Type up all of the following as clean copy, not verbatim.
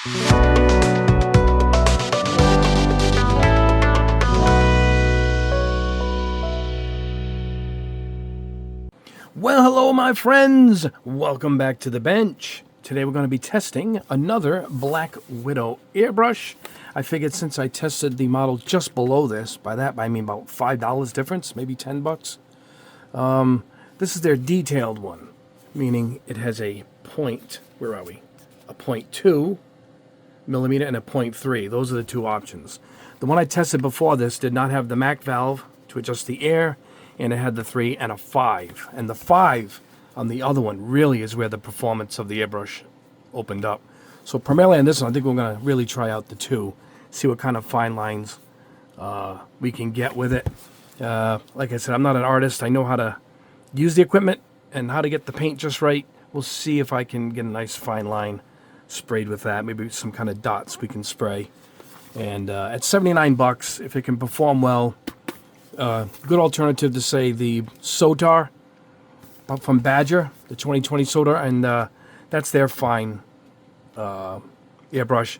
Well, hello my friends! Welcome back to the bench. Today we're going to be testing another Black Widow airbrush. I figured since I tested the model just below this, by that I mean about $5 difference, maybe 10 bucks. This is their detailed one, meaning it has a point, where are we? A 0.2 millimeter and a 0.3. Those are the two options. The one I tested before this did not have the MAC valve to adjust the air, and it had the 3 and a 5. And the 5 on the other one really is where the performance of the airbrush opened up. So primarily on this one, I think we're going to really try out the 2, see what kind of fine lines we can get with it. Like I said, I'm not an artist. I know how to use the equipment and how to get the paint just right. We'll see if I can get a nice fine line sprayed with that. Maybe some kind of dots we can spray. And at 79 bucks, if it can perform well, good alternative to, say, the Sotar from Badger, the 2020 Sotar, and that's their fine airbrush.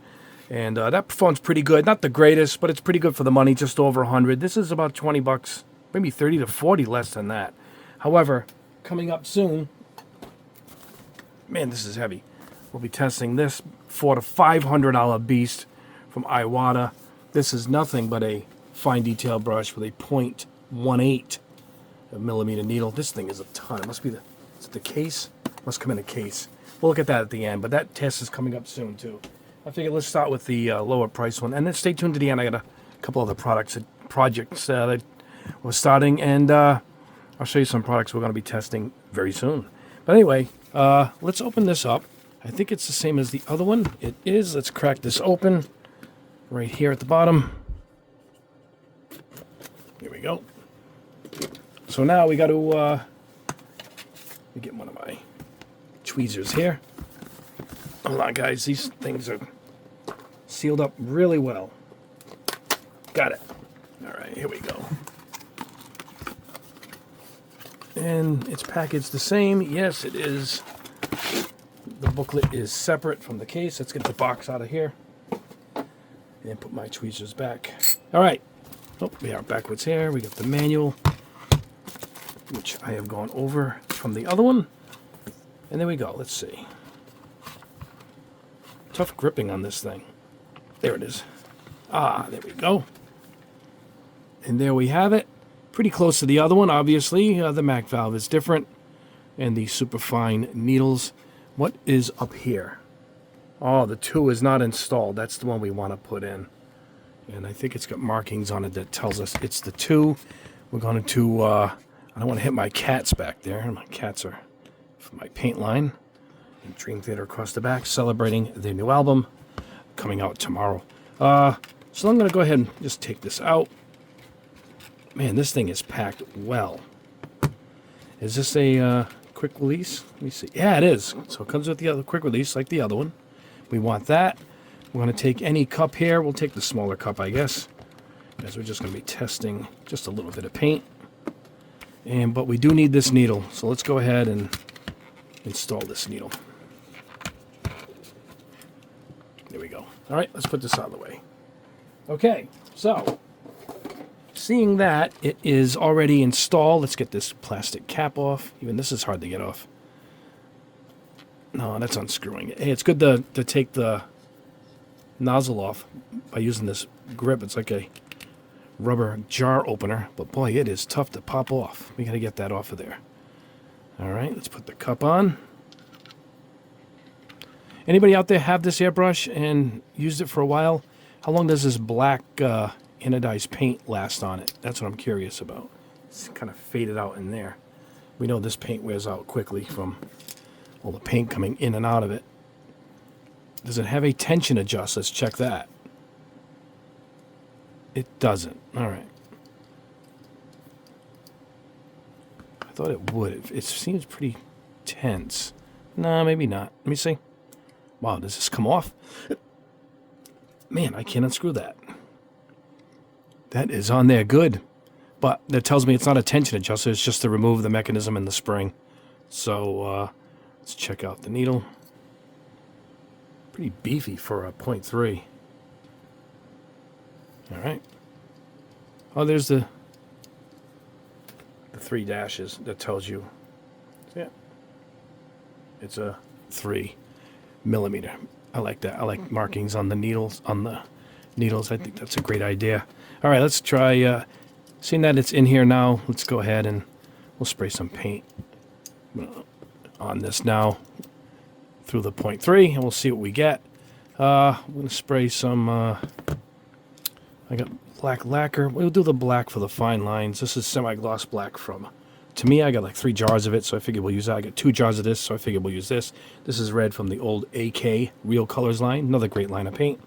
And that performs pretty good. Not the greatest, but it's pretty good for the money, just over 100. This is about 20 bucks, maybe 30 to 40 less than that. However, coming up soon, man, this is heavy. We'll be testing this $400 to $500 beast from Iwata. This is nothing but a fine detail brush with a 0.18 millimeter needle. This thing is a ton. It must be the case? Must come in a case. We'll look at that at the end, but that test is coming up soon too. I figured let's start with the lower price one, and then stay tuned to the end. I got a couple other projects that we're starting, and I'll show you some products we're going to be testing very soon. But anyway, let's open this up. I think it's the same as the other one. It is. Let's crack this open right here at the bottom. Here we go. So now we got to let me get one of my tweezers here. Hold on, guys. These things are sealed up really well. Got it. All right, here we go. And it's packaged the same. Yes, it is. The booklet is separate from the case. Let's get the box out of here and put my tweezers back. All right. Oh, we are backwards here. We got the manual, which I have gone over from the other one. And there we go. Let's see. Tough gripping on this thing. There it is. Ah, there we go. And there we have it. Pretty close to the other one, obviously. The MAC valve is different. And the superfine needles. What is up here? Oh, the 2 is not installed. That's the one we want to put in. And I think it's got markings on it that tells us it's the 2. We're going to, I don't want to hit my cats back there. My cats are for my paint line. And Dream Theater across the back, celebrating their new album coming out tomorrow. So I'm going to go ahead and just take this out. Man, this thing is packed well. Is this a quick release? Let me see. Yeah, it is. So it comes with the other quick release like the other one. We want that. We're going to take any cup here. We'll take the smaller cup, I guess, because we're just going to be testing just a little bit of paint. But we do need this needle, so let's go ahead and install this needle. There we go. All right, let's put this out of the way. Okay, so seeing that it is already installed, let's get this plastic cap off. Even this is hard to get off. No, that's unscrewing it. Hey, it's good to take the nozzle off by using this grip. It's like a rubber jar opener, but boy, it is tough to pop off. We got to get that off of there. All right, let's put the cup on. Anybody out there have this airbrush and used it for a while? How long does this black anodized paint last on it? That's what I'm curious about. It's kind of faded out in there. We know this paint wears out quickly from all the paint coming in and out of it. Does it have a tension adjust? Let's check that. It doesn't. All right. I thought it would. It seems pretty tense. No, maybe not. Let me see. Wow, does this come off? Man, I can't unscrew that. That is on there good. But that tells me it's not a tension adjuster. It's just to remove the mechanism and the spring. So let's check out the needle. Pretty beefy for a 0.3. All right. Oh, there's the 3 dashes that tells you. Yeah. It's a 3 millimeter. I like that. I like markings on the needles. I think that's a great idea. All right, let's try. Seeing that it's in here now, let's go ahead and we'll spray some paint on this now through the 0.3, and we'll see what we get. I'm going to spray some. I got black lacquer. We'll do the black for the fine lines. This is semi-gloss black from. To me, I got like 3 jars of it, so I figured we'll use that. I got 2 jars of this, so I figured we'll use this. This is red from the old AK Real Colors line. Another great line of paint.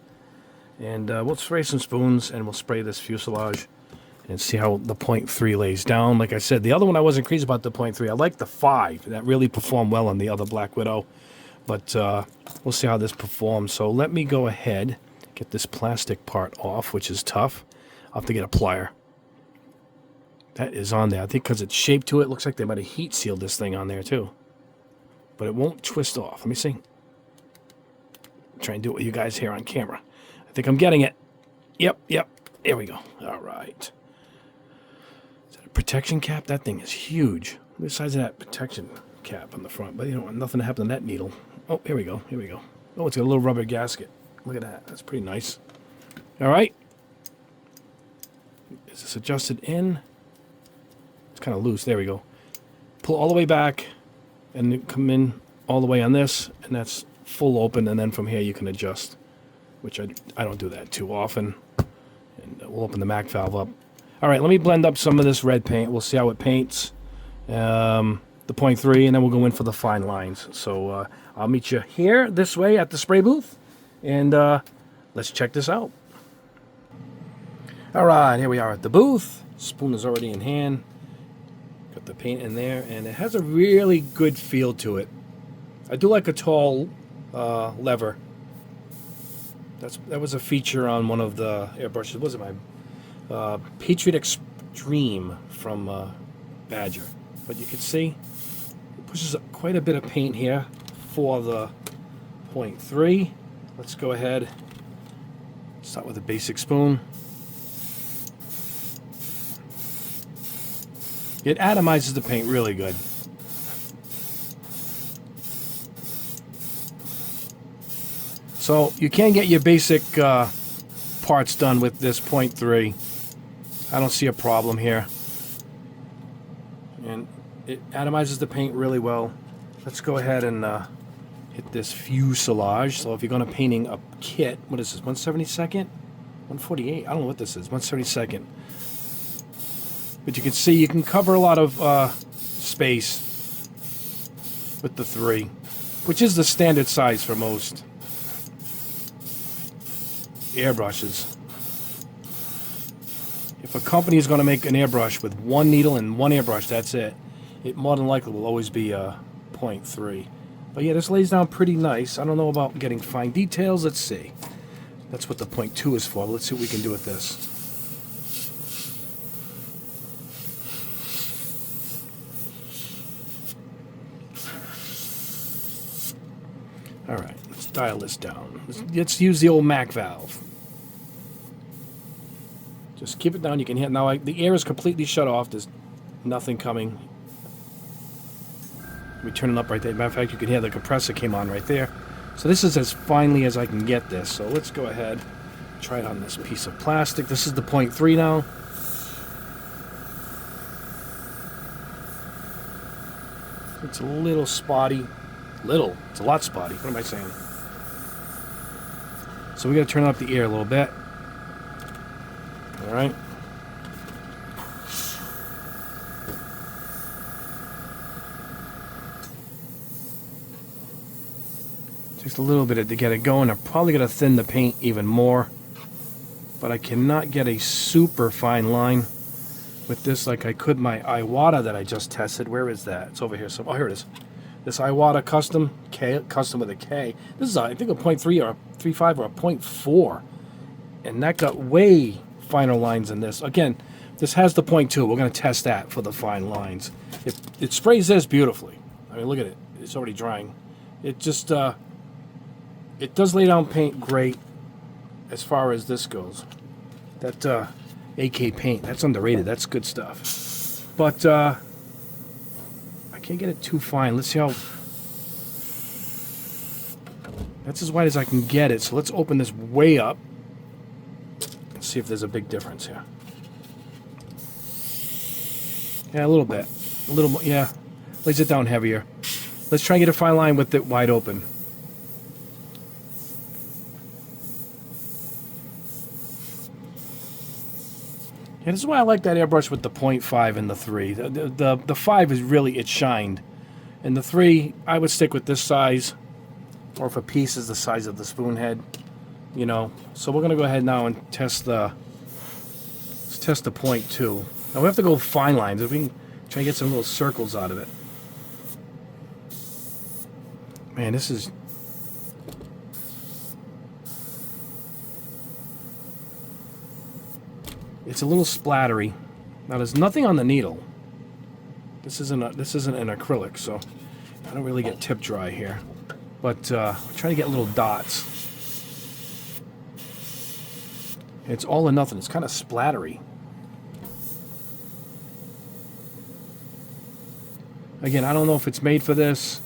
And we'll spray some spoons, and we'll spray this fuselage and see how the 0.3 lays down. Like I said, the other one I wasn't crazy about the 0.3. I like the 5. That really performed well on the other Black Widow. But we'll see how this performs. So let me go ahead, get this plastic part off, which is tough. I'll have to get a plier. That is on there. I think because it's shaped to it, looks like they might have heat sealed this thing on there too. But it won't twist off. Let me see. Try and do it with you guys here on camera. I think I'm getting it. Yep. There we go. All right. Is that a protection cap? That thing is huge. Look at the size of that protection cap on the front. But you know, nothing happened to that needle. Oh, here we go. Oh, it's got a little rubber gasket. Look at that. That's pretty nice. All right. Is this adjusted in? It's kind of loose. There we go. Pull all the way back and then come in all the way on this, and that's full open, and then from here you can adjust, which I don't do that too often. And we'll open the MAC valve up. All right, let me blend up some of this red paint. We'll see how it paints. The 0.3, and then we'll go in for the fine lines. So I'll meet you here this way at the spray booth, and let's check this out. All right, here we are at the booth. Spoon is already in hand. Got the paint in there, and it has a really good feel to it. I do like a tall lever. That was a feature on one of the airbrushes. Was it my Patriot Extreme from Badger? But you can see it pushes up quite a bit of paint here for the 0.3. Let's go ahead. Start with a basic spoon. It atomizes the paint really good. So you can get your basic parts done with this 0.3. I don't see a problem here. And it atomizes the paint really well. Let's go ahead and hit this fuselage. So if you're going to painting a kit, what is this, 1/72nd? 148? I don't know what this is, 1/72nd. But you can see you can cover a lot of space with the 3, which is the standard size for most airbrushes. If a company is going to make an airbrush with 1 needle and 1 airbrush, that's it. It more than likely will always be a 0.3. But yeah, this lays down pretty nice. I don't know about getting fine details. Let's see. That's what the 0.2 is for. Let's see what we can do with this. All right, let's dial this down. Let's use the old MAC valve. Just keep it down. You can hear now. The air is completely shut off. There's nothing coming. Let me turn it up right there. Matter of fact, you can hear the compressor came on right there. So this is as finely as I can get this. So let's go ahead, try it on this piece of plastic. This is the 0.3 now. It's a little spotty. It's a lot spotty. What am I saying? So we got to turn up the air a little bit. All right. Takes a little bit to get it going. I'm probably going to thin the paint even more, but I cannot get a super fine line with this like I could my Iwata that I just tested. Where is that? It's over here. So, oh, here it is. This Iwata custom with a K. This is, I think, a 0.3 or a 3.5 or a 0.4. And that got way finer lines than this. Again, this has the 0.2. We're going to test that for the fine lines. It sprays this beautifully. I mean, look at it. It's already drying. It just, it it does lay down paint great as far as this goes. That AK paint, that's underrated. That's good stuff. But I can't get it too fine. Let's see how... That's as wide as I can get it. So let's open this way up. Let's see if there's a big difference here. Yeah, a little bit. A little more, yeah. Lays it down heavier. Let's try and get a fine line with it wide open. Yeah, this is why I like that airbrush with the 0.5 and the 3. The 5 is really, it shined. And the 3, I would stick with this size. Or if a piece is the size of the spoon head. You know. So we're going to go ahead now and test the... Let's test the 0.2. Now we have to go fine lines. If we can try and get some little circles out of it. Man, this is... It's a little splattery. Now there's nothing on the needle. This isn't an acrylic, so I don't really get tip dry here. But I'm trying to get little dots. It's all or nothing. It's kind of splattery. Again, I don't know if it's made for this.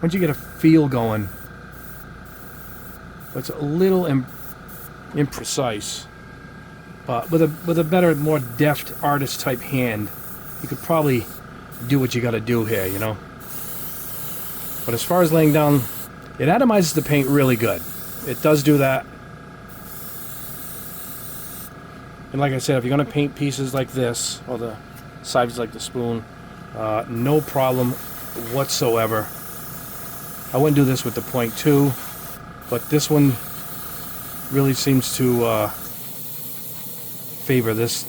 Once you get a feel going, it's a little imprecise, but with a better, more deft artist type hand, you could probably do what you got to do here, you know. But as far as laying down, it atomizes the paint really good. It does do that. And like I said, if you're going to paint pieces like this, or the sides like the spoon, no problem whatsoever. I wouldn't do this with the 0.2, but this one really seems to favor this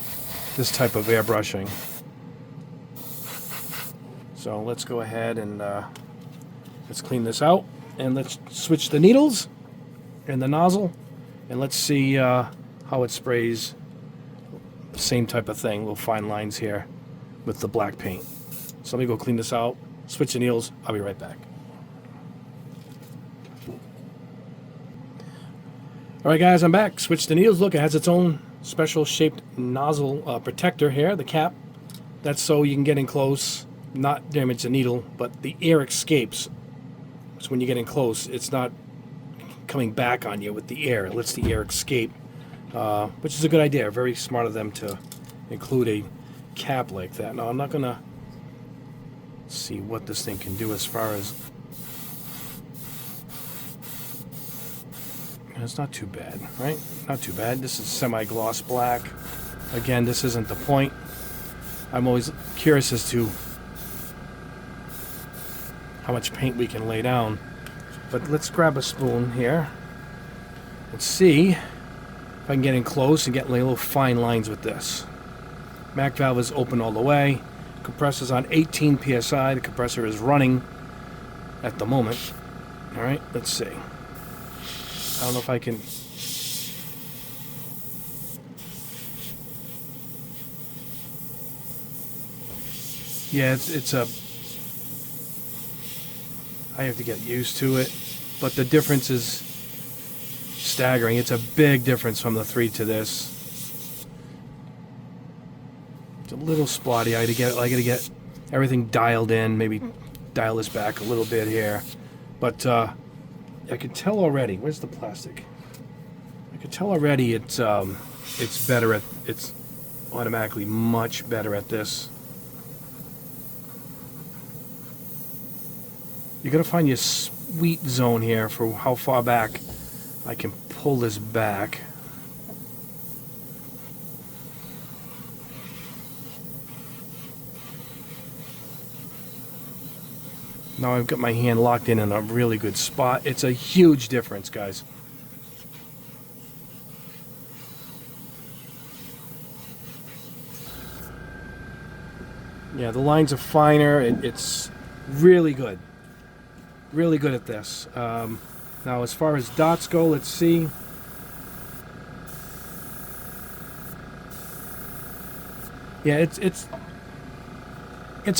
type of airbrushing. So let's go ahead and let's clean this out, and let's switch the needles and the nozzle, and let's see how it sprays. Same type of thing, little fine lines here with the black paint. So let me go clean this out, switch the needles. I'll be right back. Alright guys, I'm back. Switch the needles. Look, it has its own special shaped nozzle protector here, the cap. That's so you can get in close, not damage the needle, but the air escapes. So when you get in close, it's not coming back on you with the air. It lets the air escape, which is a good idea. Very smart of them to include a cap like that. Now, I'm not going to see what this thing can do as far as... It's not too bad, right? Not too bad. This is semi-gloss black. Again, this isn't the point. I'm always curious as to how much paint we can lay down. But let's grab a spoon here. Let's see if I can get in close and get little fine lines with this. Mac valve is open all the way. Compressor's on 18 psi. The compressor is running at the moment. All right, let's see. I don't know if I can... Yeah, it's a... I have to get used to it, but the difference is staggering. It's a big difference from the 3 to this. It's a little splotty. I gotta get everything dialed in. Maybe dial this back a little bit here, but I can tell already. Where's the plastic? I can tell already it's better at... It's automatically much better at this. You gotta find your sweet zone here for how far back I can pull this back. Now I've got my hand locked in a really good spot. It's a huge difference, guys. Yeah, the lines are finer. It's really good. Really good at this. Now, as far as dots go, let's see. Yeah, it's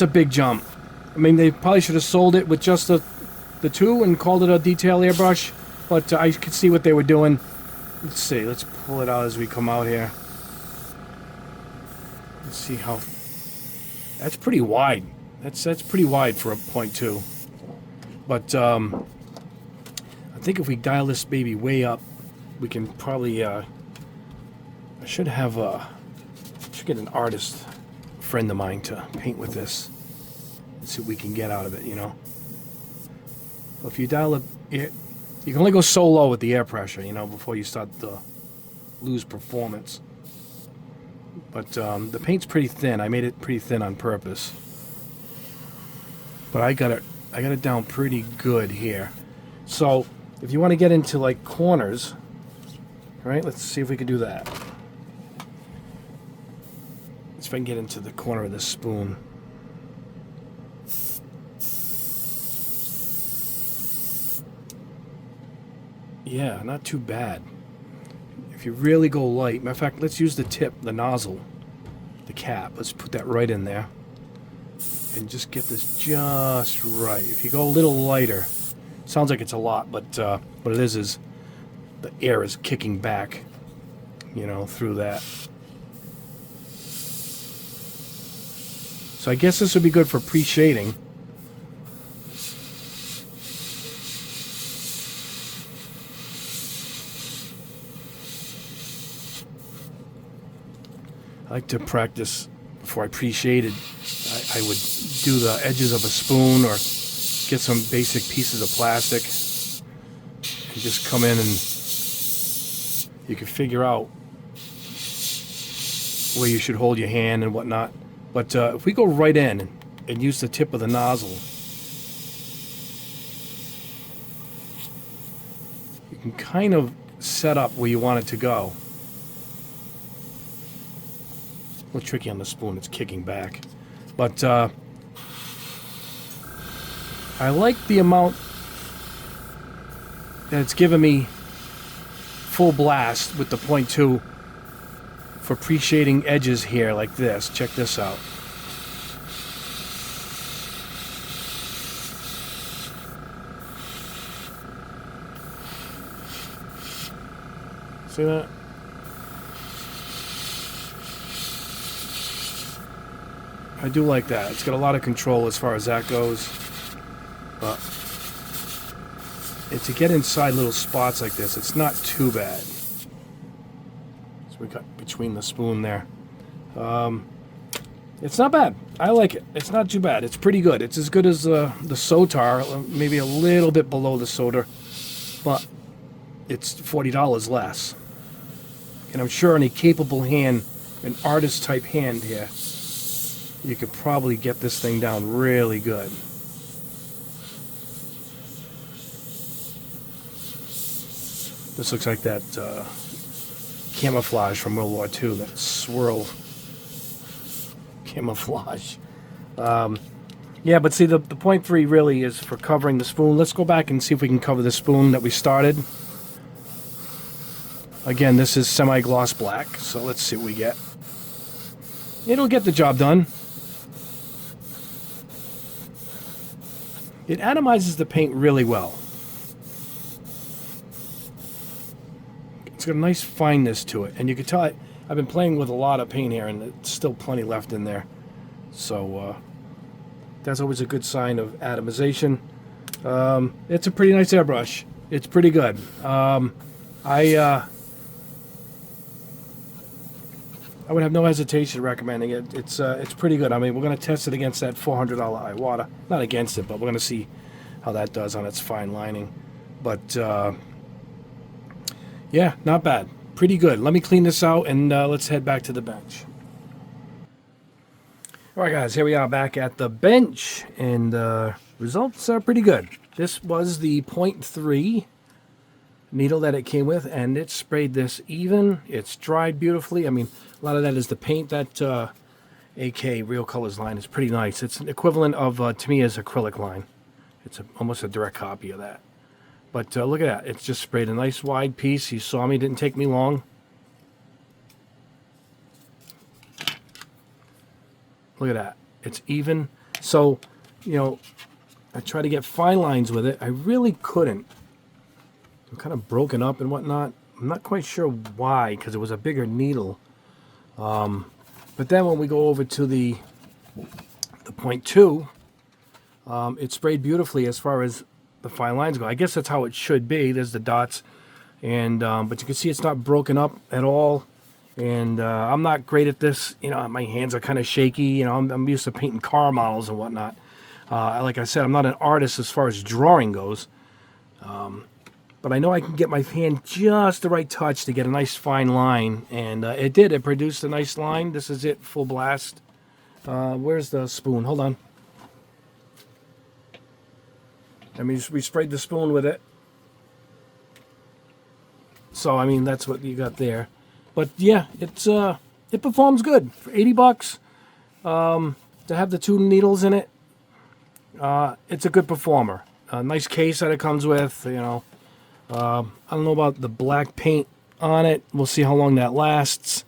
a big jump. I mean, they probably should have sold it with just the the two and called it a detail airbrush, but I could see what they were doing. Let's see. Let's pull it out as we come out here. Let's see how... That's pretty wide. That's pretty wide for a 0.2. But I think if we dial this baby way up, we can probably... I should have should get an artist friend of mine to paint with this. Let's see what we can get out of it, you know. Well, if you dial it, you can only go so low with the air pressure, you know, before you start to lose performance. But the paint's pretty thin. I made it pretty thin on purpose. But I got it down pretty good here. So if you want to get into like corners, all right, let's see if we can do that. Let's see if I can get into the corner of this spoon. Yeah, not too bad. If you really go light, matter of fact, let's use the tip, the nozzle, the cap. Let's put that right in there. And just get this just right. If you go a little lighter, sounds like it's a lot, but what it is the air is kicking back, you know, through that. So I guess this would be good for pre-shading. I like to practice before I pre-shaded. I would do the edges of a spoon or get some basic pieces of plastic and just come in and you can figure out where you should hold your hand and whatnot. But if we go right in and use the tip of the nozzle, you can kind of set up where you want it to go. A little tricky on the spoon, it's kicking back. But I like the amount that it's given me full blast with the 0.2 for pre-shading edges here like this. Check this out. See that? I do like that. It's got a lot of control as far as that goes. But to get inside little spots like this, it's not too bad. So we got between the spoon there. It's not bad. I like it. It's not too bad. It's pretty good. It's as good as the Sotar, maybe a little bit below the Sotar, but it's $40 less. And I'm sure in a capable hand, an artist type hand here, you could probably get this thing down really good. This looks like that camouflage from World War II, that swirl camouflage. Yeah, but see, the 0.3 really is for covering the spoon. Let's go back and see if we can cover the spoon that we started. Again, this is semi-gloss black, so let's see what we get. It'll get the job done. It atomizes the paint really well. It's got a nice fineness to it, and you can tell I've been playing with a lot of paint here, and it's still plenty left in there. So that's always a good sign of atomization. It's a pretty nice airbrush. It's pretty good. I would have no hesitation recommending it. It's pretty good. I mean, we're going to test it against that $400 Iwata. Not against it, but we're going to see how that does on its fine lining. But yeah, not bad. Pretty good. Let me clean this out and let's head back to the bench. All right, guys, here we are back at the bench, and results are pretty good. This was the 0.3 needle that it came with, and it sprayed this even. It's dried beautifully. I mean, a lot of that is the paint. That AK Real Colors line is pretty nice. It's an equivalent of, to me, as acrylic line. It's almost a direct copy of that. But look at that. It's just sprayed a nice wide piece. You saw me. It didn't take me long. Look at that. It's even. So, you know, I tried to get fine lines with it. I really couldn't. I'm kind of broken up and whatnot. I'm not quite sure why, because it was a bigger needle. But then when we go over to the .2, it sprayed beautifully as far as the fine lines go. I guess that's how it should be. There's the dots, and but you can see it's not broken up at all. And I'm not great at this. You know, my hands are kind of shaky. You know, I'm used to painting car models and whatnot. Like I said, I'm not an artist as far as drawing goes. But I know I can get my hand just the right touch to get a nice fine line. And it did. It produced a nice line. This is it, full blast. Where's the spoon? Hold on. I mean, we sprayed the spoon with it. So, I mean, that's what you got there. But, yeah, it performs good. For $80, to have the 2 needles in it, it's a good performer. A nice case that it comes with, you know. I don't know about the black paint on it. We'll see how long that lasts.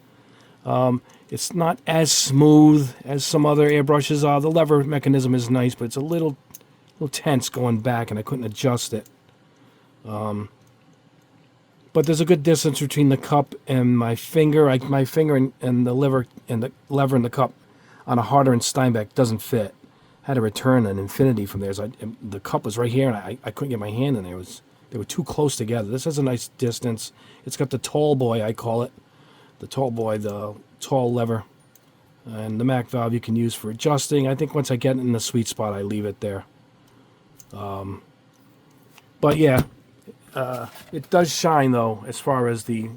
It's not as smooth as some other airbrushes are. The lever mechanism is nice, but it's a little tense going back, and I couldn't adjust it. But there's a good distance between the cup and my finger. My finger and the lever in the cup on a Harder and Steinbeck doesn't fit. I had to return an infinity from there. So the cup was right here, and I couldn't get my hand in there. They were too close together. This has a nice distance. It's got the tall boy, I call it. The tall boy, the tall lever. And the Mac valve you can use for adjusting. I think once I get in the sweet spot, I leave it there. But yeah, it does shine, though, as far as the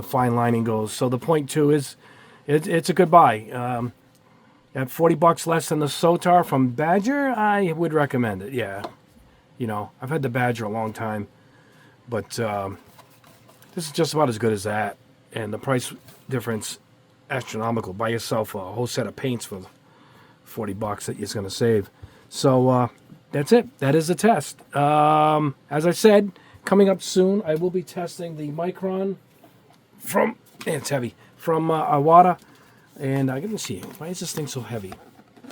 fine lining goes. So the .2 is, it's a good buy. At $40 less than the Sotar from Badger, I would recommend it, yeah. You know, I've had the Badger a long time, but this is just about as good as that. And the price difference, astronomical. Buy yourself a whole set of paints for $40 that you're going to save. So that's it. That is the test. As I said, coming up soon, I will be testing the Micron from, it's heavy, from Iwata. And I'm going to see, why is this thing so heavy?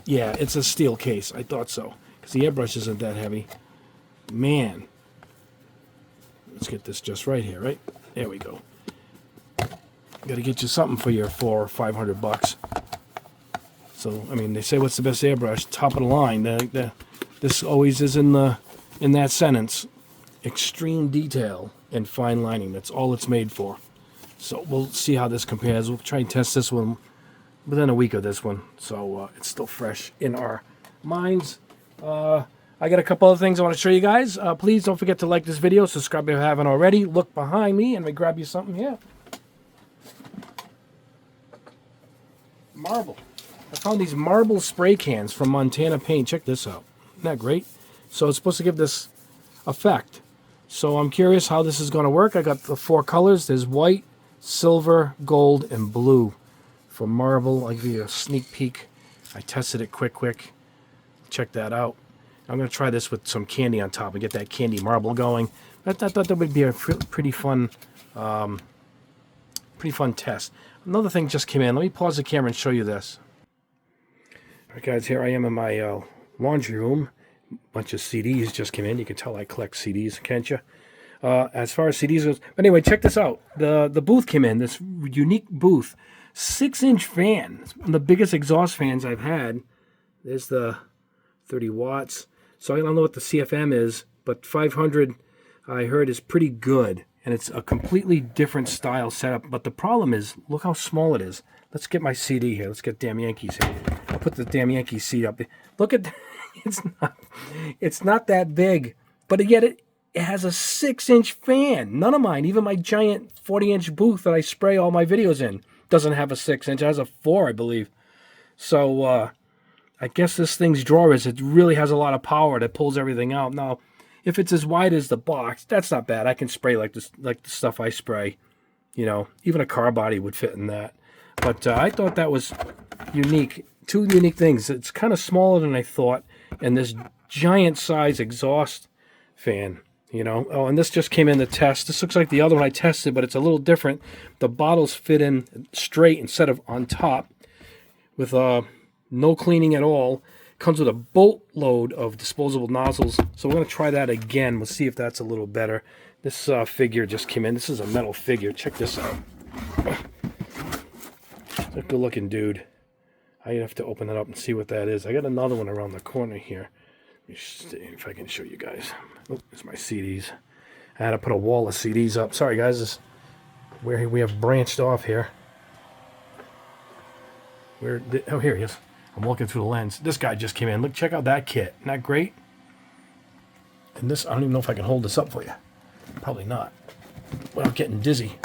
Yeah, it's a steel case. I thought so, because the airbrush isn't that heavy. Man. Let's get this just right here, right? There we go. Got to get you something for your $400 or $500. So, I mean, they say what's the best airbrush? Top of the line. This always is in that sentence. Extreme detail and fine lining. That's all it's made for. So we'll see how this compares. We'll try and test this one within a week of this one. So it's still fresh in our minds. I got a couple other things I want to show you guys. Please don't forget to like this video. Subscribe if you haven't already. Look behind me and we grab you something here. Marble. I found these marble spray cans from Montana Paint. Check this out. Isn't that great? So it's supposed to give this effect. So I'm curious how this is going to work. I got the 4 colors. There's white, silver, gold, and blue for marble. I'll give you a sneak peek. I tested it quick. Check that out. I'm going to try this with some candy on top and get that candy marble going. I thought that would be a pretty fun test. Another thing just came in. Let me pause the camera and show you this. All right, guys, here I am in my laundry room. A bunch of CDs just came in. You can tell I collect CDs, can't you? As far as CDs goes. But anyway, check this out. The booth came in, this unique booth. 6-inch fan. It's one of the biggest exhaust fans I've had. There's the 30 watts. So I don't know what the CFM is, but 500 I heard is pretty good. And it's a completely different style setup. But the problem is, look how small it is. Let's get my CD here. Let's get Damn Yankees here. I'll put the Damn Yankees seat up there. Look at it's not that big. But yet it has a 6-inch fan. None of mine, even my giant 40-inch booth that I spray all my videos in, doesn't have a 6-inch. It has a 4, I believe. So I guess this thing's draw is it really has a lot of power that pulls everything out. Now, if it's as wide as the box, that's not bad. I can spray like this, like the stuff I spray. You know, even a car body would fit in that. But I thought that was unique. 2 unique things. It's kind of smaller than I thought, and this giant size exhaust fan. You know, oh, and this just came in the test. This looks like the other one I tested, but it's a little different. The bottles fit in straight instead of on top, with no cleaning at all. Comes with a boatload of disposable nozzles, so we're going to try that again. We'll see if that's a little better. This figure just came in. This is a metal figure. Check this out. It's a good-looking dude. I have to open it up and see what that is. I got another one around the corner here. Let me see if I can show you guys. Oh, there's my CDs. I had to put a wall of CDs up. Sorry, guys. This is where we have branched off here. Oh, here he is. I'm looking through the lens. This guy just came in. Look, check out that kit. Isn't that great? And this, I don't even know if I can hold this up for you. Probably not. Without getting dizzy.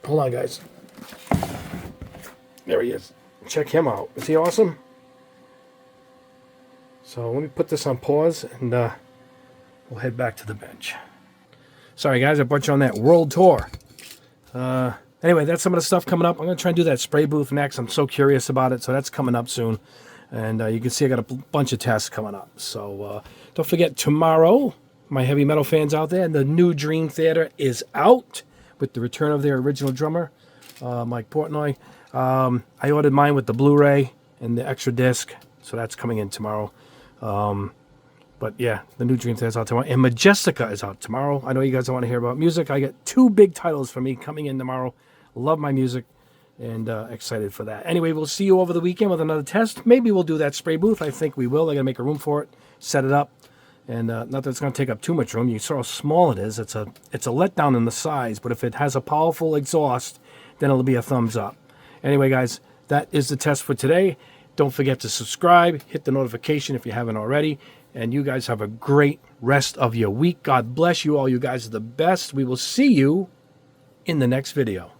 Hold on, guys. There he is. Check him out. Is he awesome? So let me put this on pause, and we'll head back to the bench. Sorry, guys. I brought you on that world tour. Anyway, that's some of the stuff coming up. I'm going to try and do that spray booth next. I'm so curious about it, so that's coming up soon. And you can see I got a bunch of tests coming up. So don't forget, tomorrow, my heavy metal fans out there, the new Dream Theater is out with the return of their original drummer, Mike Portnoy. I ordered mine with the Blu-ray and the extra disc, so that's coming in tomorrow. But yeah, the new Dream Theater is out tomorrow. And Majestica is out tomorrow. I know you guys don't want to hear about music. I get 2 big titles for me coming in tomorrow. Love my music. And excited for that. Anyway, we'll see you over the weekend with another test. Maybe we'll do that spray booth. I think we will. I got to make a room for it, set it up, and not that it's going to take up too much room. You saw how small it is. It's a letdown in the size, but if it has a powerful exhaust, then it'll be a thumbs up. Anyway, guys, that is the test for today. Don't forget to subscribe, hit the notification if you haven't already, and you guys have a great rest of your week. God bless you all. You guys are the best. We will see you in the next video.